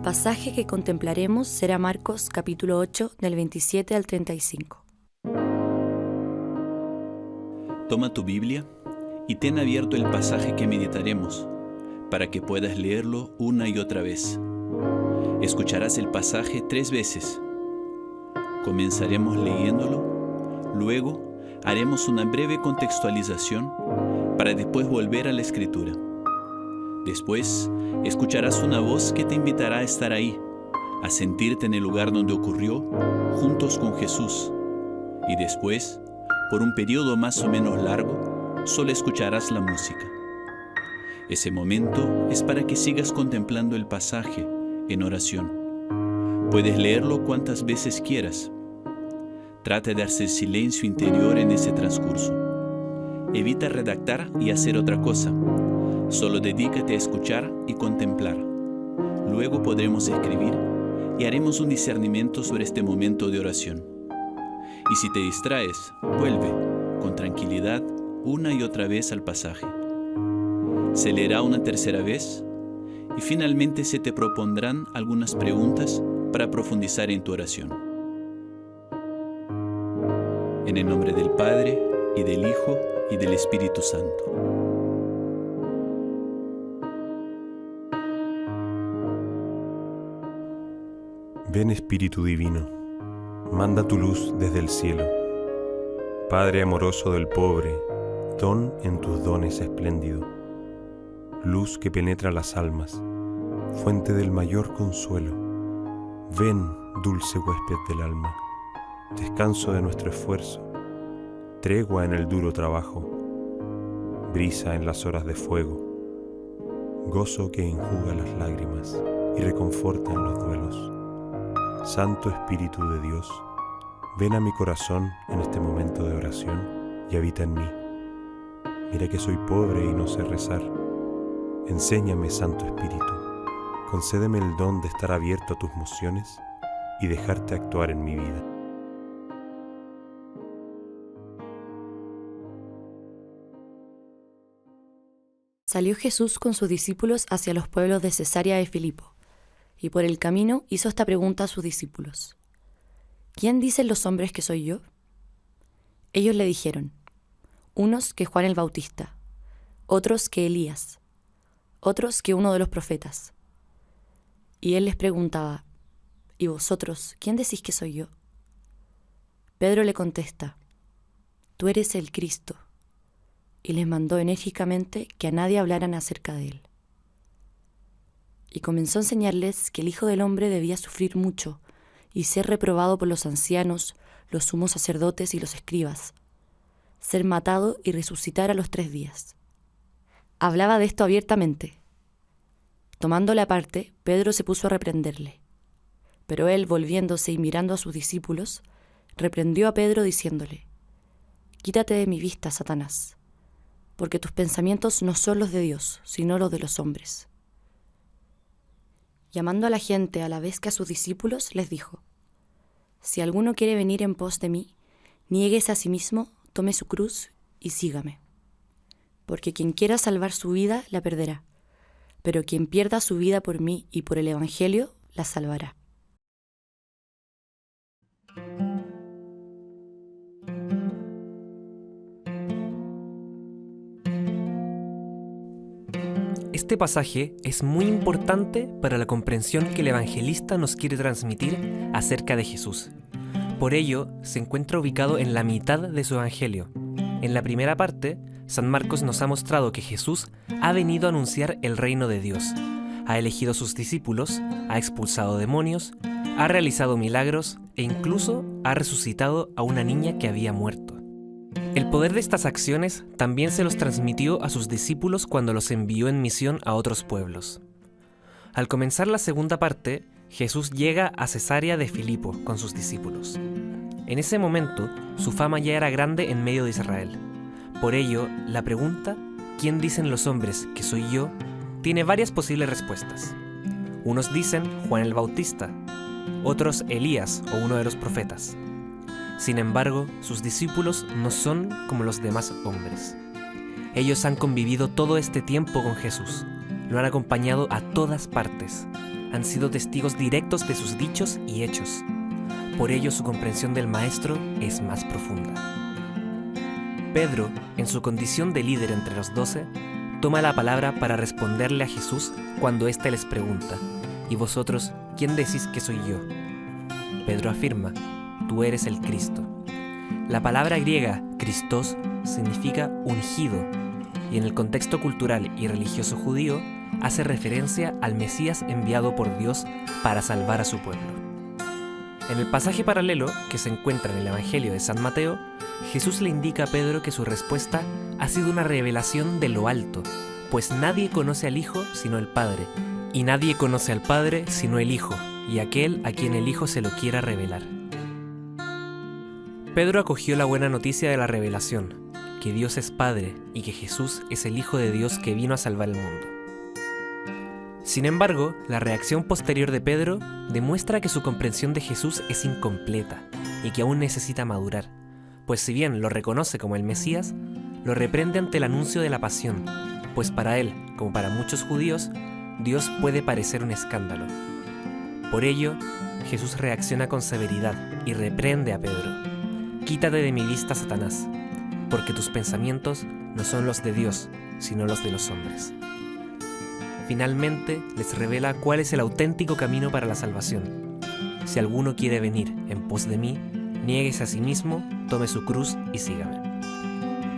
El pasaje que contemplaremos será Marcos capítulo 8 del 27 al 35. Toma tu Biblia y ten abierto el pasaje que meditaremos, para que puedas leerlo una y otra vez. Escucharás el pasaje 3 veces. Comenzaremos leyéndolo, luego haremos una breve contextualización para después volver a la escritura. Después, escucharás una voz que te invitará a estar ahí, a sentirte en el lugar donde ocurrió, juntos con Jesús. Y después, por un periodo más o menos largo, solo escucharás la música. Ese momento es para que sigas contemplando el pasaje en oración. Puedes leerlo cuantas veces quieras. Trata de hacer silencio interior en ese transcurso. Evita redactar y hacer otra cosa. Solo dedícate a escuchar y contemplar. Luego podremos escribir y haremos un discernimiento sobre este momento de oración. Y si te distraes, vuelve con tranquilidad una y otra vez al pasaje. Se leerá una tercera vez y finalmente se te propondrán algunas preguntas para profundizar en tu oración. En el nombre del Padre, y del Hijo, y del Espíritu Santo. Ven Espíritu Divino, manda tu luz desde el cielo. Padre amoroso del pobre, don en tus dones espléndido. Luz que penetra las almas, fuente del mayor consuelo. Ven, dulce huésped del alma, descanso de nuestro esfuerzo, tregua en el duro trabajo, brisa en las horas de fuego, gozo que enjuga las lágrimas y reconforta en los duelos. Santo Espíritu de Dios, ven a mi corazón en este momento de oración y habita en mí. Mira que soy pobre y no sé rezar. Enséñame, Santo Espíritu, concédeme el don de estar abierto a tus mociones y dejarte actuar en mi vida. Salió Jesús con sus discípulos hacia los pueblos de Cesarea de Filipo, y por el camino hizo esta pregunta a sus discípulos: ¿Quién dicen los hombres que soy yo? Ellos le dijeron: unos que Juan el Bautista, otros que Elías, otros que uno de los profetas. Y él les preguntaba: ¿Y vosotros, quién decís que soy yo? Pedro le contesta: Tú eres el Cristo. Y les mandó enérgicamente que a nadie hablaran acerca de él. Y comenzó a enseñarles que el Hijo del Hombre debía sufrir mucho y ser reprobado por los ancianos, los sumos sacerdotes y los escribas, ser matado y resucitar a los 3 días. Hablaba de esto abiertamente. Tomándole aparte, Pedro se puso a reprenderle. Pero él, volviéndose y mirando a sus discípulos, reprendió a Pedro diciéndole: Quítate de mi vista, Satanás, porque tus pensamientos no son los de Dios, sino los de los hombres. Llamando a la gente a la vez que a sus discípulos, les dijo: Si alguno quiere venir en pos de mí, niéguese a sí mismo, tome su cruz y sígame. Porque quien quiera salvar su vida, la perderá, pero quien pierda su vida por mí y por el Evangelio, la salvará. Este pasaje es muy importante para la comprensión que el evangelista nos quiere transmitir acerca de Jesús. Por ello, se encuentra ubicado en la mitad de su evangelio. En la primera parte, San Marcos nos ha mostrado que Jesús ha venido a anunciar el reino de Dios, ha elegido a sus discípulos, ha expulsado demonios, ha realizado milagros e incluso ha resucitado a una niña que había muerto. El poder de estas acciones también se los transmitió a sus discípulos cuando los envió en misión a otros pueblos. Al comenzar la segunda parte, Jesús llega a Cesarea de Filipo con sus discípulos. En ese momento, su fama ya era grande en medio de Israel. Por ello, la pregunta, ¿quién dicen los hombres que soy yo?, tiene varias posibles respuestas. Unos dicen Juan el Bautista, otros Elías o uno de los profetas. Sin embargo, sus discípulos no son como los demás hombres. Ellos han convivido todo este tiempo con Jesús, lo han acompañado a todas partes. han sido testigos directos de sus dichos y hechos. Por ello su comprensión del Maestro es más profunda. Pedro, en su condición de líder entre los 12, toma la palabra para responderle a Jesús cuando éste les pregunta: ¿y vosotros quién decís que soy yo? Pedro afirma: tú eres el Cristo. La palabra griega Christos significa ungido, y en el contexto cultural y religioso judío hace referencia al Mesías enviado por Dios para salvar a su pueblo. En el pasaje paralelo que se encuentra en el Evangelio de San Mateo, Jesús le indica a Pedro que su respuesta ha sido una revelación de lo alto, pues nadie conoce al Hijo sino el Padre, y nadie conoce al Padre sino el Hijo, y aquel a quien el Hijo se lo quiera revelar. Pedro acogió la buena noticia de la revelación, que Dios es Padre y que Jesús es el Hijo de Dios que vino a salvar el mundo. Sin embargo, la reacción posterior de Pedro demuestra que su comprensión de Jesús es incompleta y que aún necesita madurar, pues si bien lo reconoce como el Mesías, lo reprende ante el anuncio de la pasión, pues para él, como para muchos judíos, Dios puede parecer un escándalo. Por ello, Jesús reacciona con severidad y reprende a Pedro: quítate de mi vista, Satanás, porque tus pensamientos no son los de Dios, sino los de los hombres. Finalmente, les revela cuál es el auténtico camino para la salvación. Si alguno quiere venir en pos de mí, niéguese a sí mismo, tome su cruz y sígame.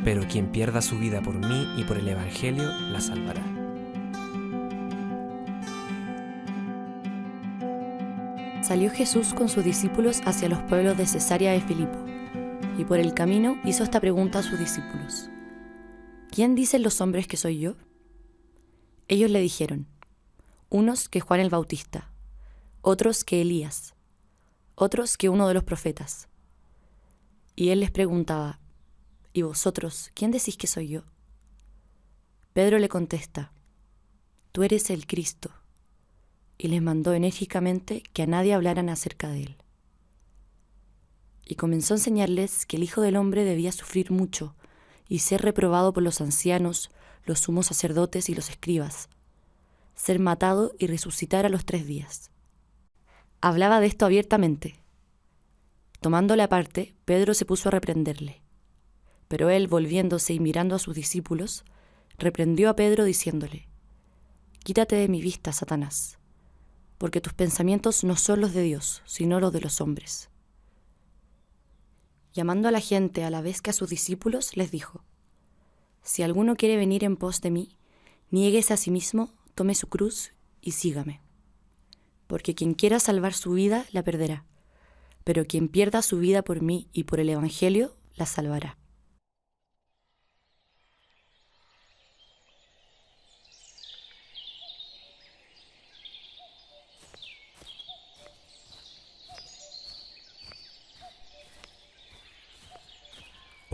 Pero quien pierda su vida por mí y por el Evangelio, la salvará. Salió Jesús con sus discípulos hacia los pueblos de Cesarea de Filipo, y por el camino hizo esta pregunta a sus discípulos: ¿quién dicen los hombres que soy yo? Ellos le dijeron: unos que Juan el Bautista, otros que Elías, otros que uno de los profetas. Y él les preguntaba: ¿y vosotros quién decís que soy yo? Pedro le contesta: tú eres el Cristo. Y les mandó enérgicamente que a nadie hablaran acerca de él. Y comenzó a enseñarles que el Hijo del Hombre debía sufrir mucho y ser reprobado por los ancianos, los sumos sacerdotes y los escribas, ser matado y resucitar a los 3 días. Hablaba de esto abiertamente. Tomándole aparte, Pedro se puso a reprenderle. Pero él, volviéndose y mirando a sus discípulos, reprendió a Pedro diciéndole: quítate de mi vista, Satanás, porque tus pensamientos no son los de Dios, sino los de los hombres. Llamando a la gente a la vez que a sus discípulos, les dijo: si alguno quiere venir en pos de mí, niéguese a sí mismo, tome su cruz y sígame. Porque quien quiera salvar su vida, la perderá, pero quien pierda su vida por mí y por el Evangelio, la salvará.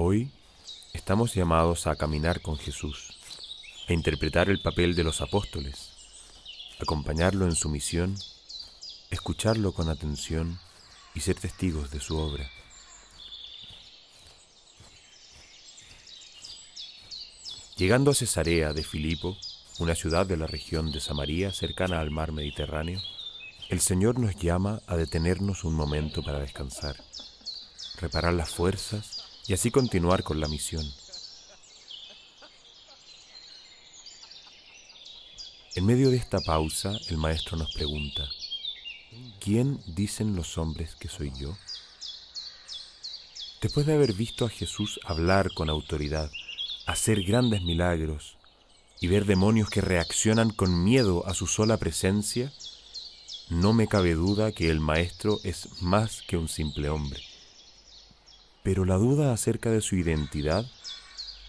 Hoy estamos llamados a caminar con Jesús, a interpretar el papel de los apóstoles, acompañarlo en su misión, escucharlo con atención y ser testigos de su obra. Llegando a Cesarea de Filipo, una ciudad de la región de Samaria cercana al mar Mediterráneo, el Señor nos llama a detenernos un momento para descansar, reparar las fuerzas y así continuar con la misión. En medio de esta pausa, el Maestro nos pregunta: ¿quién dicen los hombres que soy yo? Después de haber visto a Jesús hablar con autoridad, hacer grandes milagros y ver demonios que reaccionan con miedo a su sola presencia, no me cabe duda que el Maestro es más que un simple hombre. Pero la duda acerca de su identidad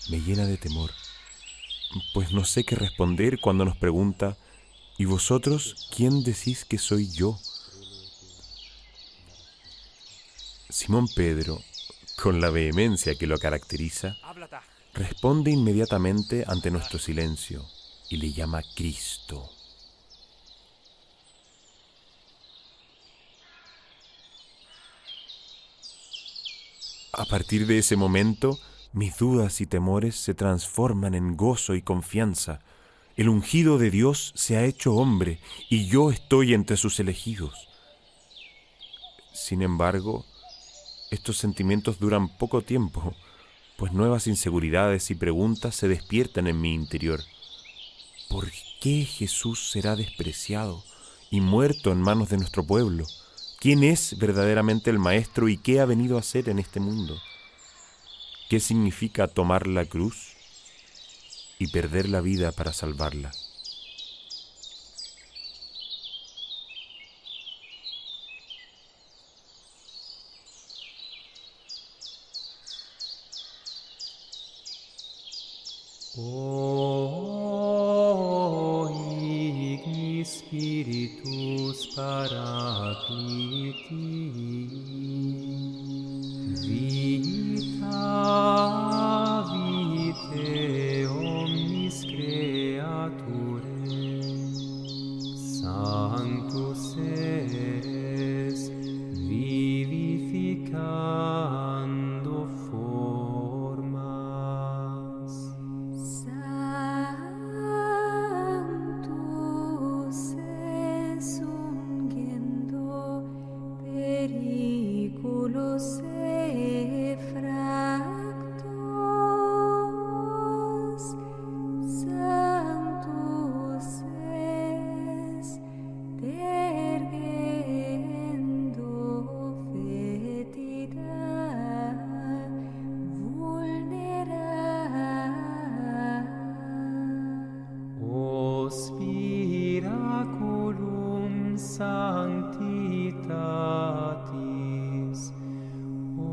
me llena de temor, pues no sé qué responder cuando nos pregunta: ¿y vosotros quién decís que soy yo? Simón Pedro, con la vehemencia que lo caracteriza, responde inmediatamente ante nuestro silencio y le llama Cristo. A partir de ese momento, mis dudas y temores se transforman en gozo y confianza, El ungido de Dios se ha hecho hombre y yo estoy entre sus elegidos. Sin embargo, estos sentimientos duran poco tiempo, pues nuevas inseguridades y preguntas se despiertan en mi interior. ¿Por qué Jesús será despreciado y muerto en manos de nuestro pueblo? ¿Quién es verdaderamente el Maestro y qué ha venido a hacer en este mundo? ¿Qué significa tomar la cruz y perder la vida para salvarla? O ignis Spiritus Paracliti, vita vitae omnis creaturae, Sanctus es vivificando formas. Sanctus es ungiendo periculos effractos. Sanctus es dergendo fetida vulnera. O spiraculum sanctitatis, o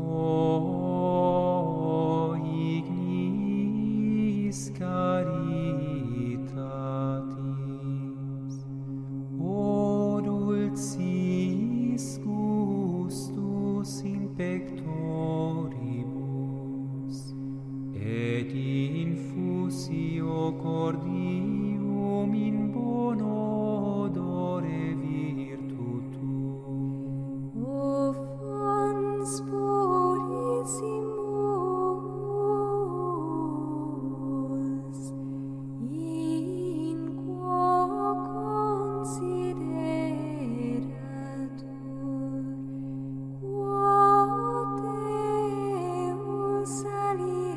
ignis caritatis, o dulcis gustus in pectoribus, et infusio cordium in bono odore virtutum. O fons purissimus, in quo consideratur, quod Deus alienus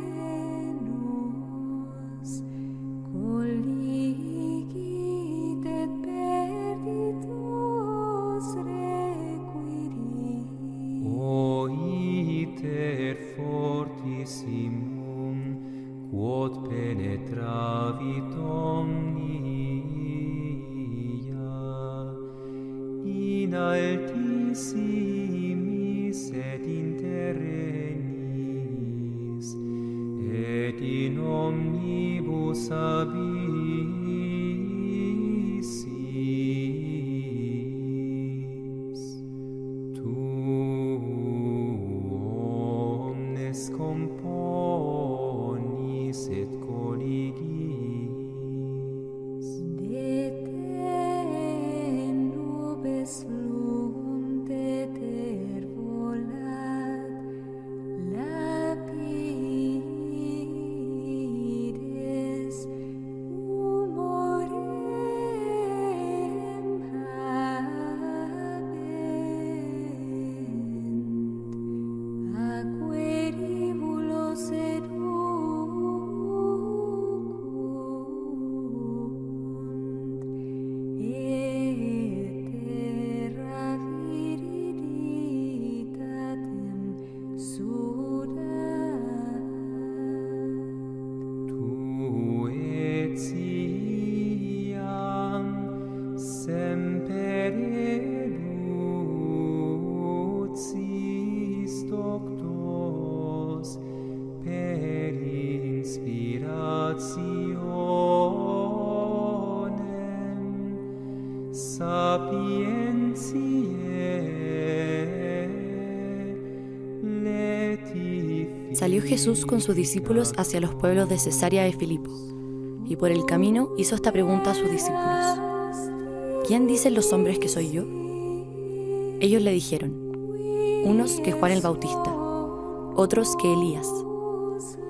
colligit et perditos requirit. O iter fortissimum, quod penetravit omnia, in altissimis et in terrenis, et in omnibus abyssis. Tu omnes componis et colligis. De te nubes fluunt et volat, lapides humorem habent, aqueribulos educunt, et terra viriditatem sudat. Tu et siam semper educis doctos per inspirationem sapientiae letifici. Salió Jesús con sus discípulos hacia los pueblos de Cesarea de Filipo, y por el camino hizo esta pregunta a sus discípulos: ¿Quién dicen los hombres que soy yo? Ellos le dijeron: unos que Juan el Bautista, otros que Elías,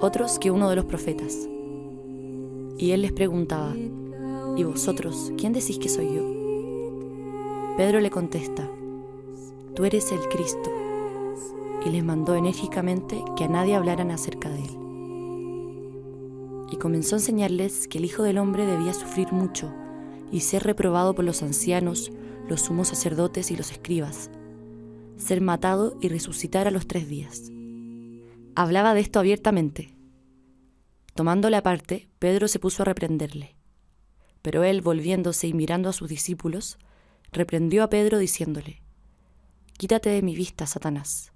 otros que uno de los profetas. Y él les preguntaba: ¿Y vosotros, quién decís que soy yo? Pedro le contesta: Tú eres el Cristo. Y les mandó enérgicamente que a nadie hablaran acerca de él. Y comenzó a enseñarles que el Hijo del Hombre debía sufrir mucho y ser reprobado por los ancianos, los sumos sacerdotes y los escribas, ser matado y resucitar a los 3 días. Hablaba de esto abiertamente. Tomándole aparte, Pedro se puso a reprenderle. Pero él, volviéndose y mirando a sus discípulos, reprendió a Pedro diciéndole: Quítate de mi vista, Satanás,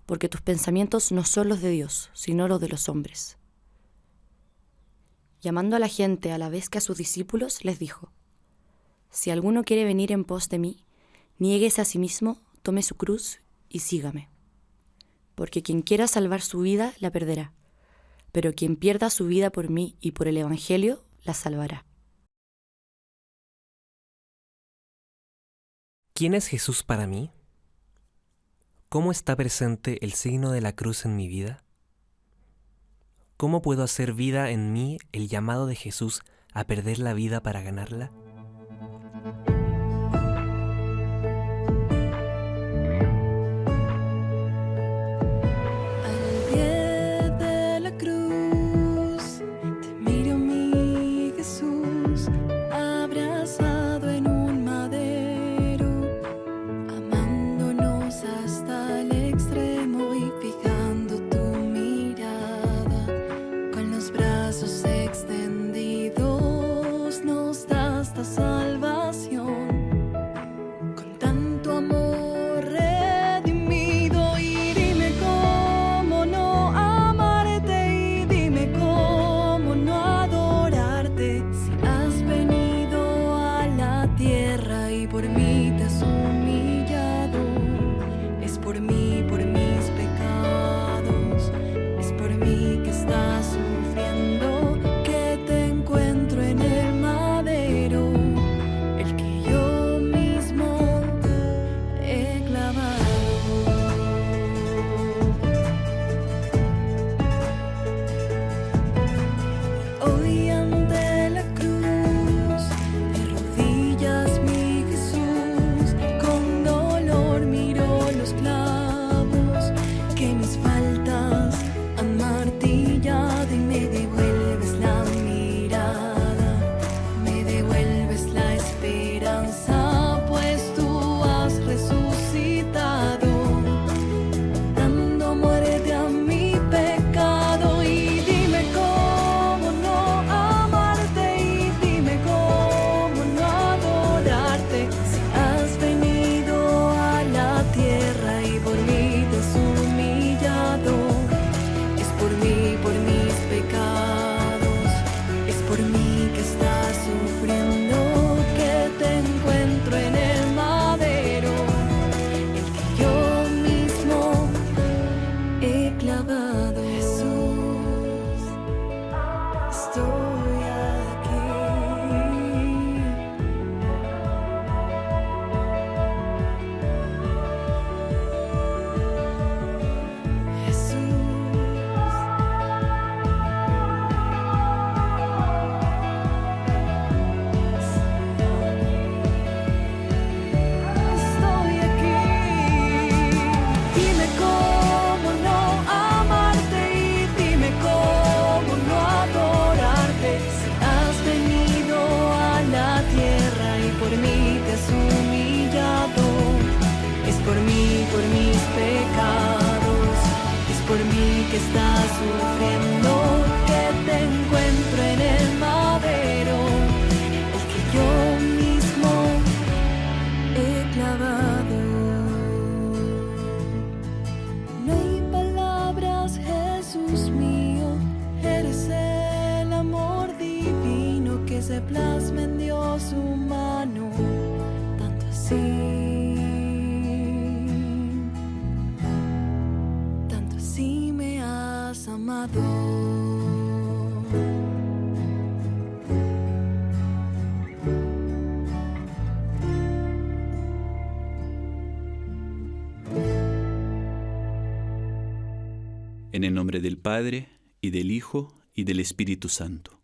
porque tus pensamientos no son los de Dios, sino los de los hombres. Llamando a la gente a la vez que a sus discípulos, les dijo: Si alguno quiere venir en pos de mí, niéguese a sí mismo, tome su cruz y sígame. Porque quien quiera salvar su vida, la perderá, pero quien pierda su vida por mí y por el Evangelio, la salvará. ¿Quién es Jesús para mí? ¿Cómo está presente el signo de la cruz en mi vida? ¿Cómo puedo hacer vida en mí el llamado de Jesús a perder la vida para ganarla? Al pie de la cruz, te miro mi Jesús, abrazado en un madero, amándonos hasta el extremo y fijando tu mirada, con los brazos extendidos nos da esta salvación. Con tanto amor redimido, y dime cómo no amarte, y dime cómo no adorarte, si has venido a la tierra y por mí te has humillado. Es por mí, por mis pecados, es por mí que estás sufriendo, que te encuentro en el madero, el que yo mismo he clavado. Hoy ante la cruz, de rodillas mi Jesús, con dolor miro los clavos que mis faltas han martillado, y me devuelves la mirada, me devuelves la esperanza, pues tú has resucitado, dando muerte a mi pecado. Y dime cómo no amarte, y dime cómo no adorarte, si has venido a la tierra y por mí te has humillado. Es por mí, por mis pecados, es por mí que estás sufriendo, que te encuentro en el madero, el que yo mismo he clavado. Jesús, estoy aquí. Estoy aquí. Dime cómo no amarte, y dime cómo no adorarte, si has venido a la tierra y por mí te has humillado. Es por mí, por mis pecados, es por mí que estás sufriendo, que te encuentro en el madero, el que yo mismo he clavado. No hay palabras, Jesús mío, eres el amor divino que se plasma en Dios humano, tanto así me has amado. En el nombre del Padre, y del Hijo, y del Espíritu Santo.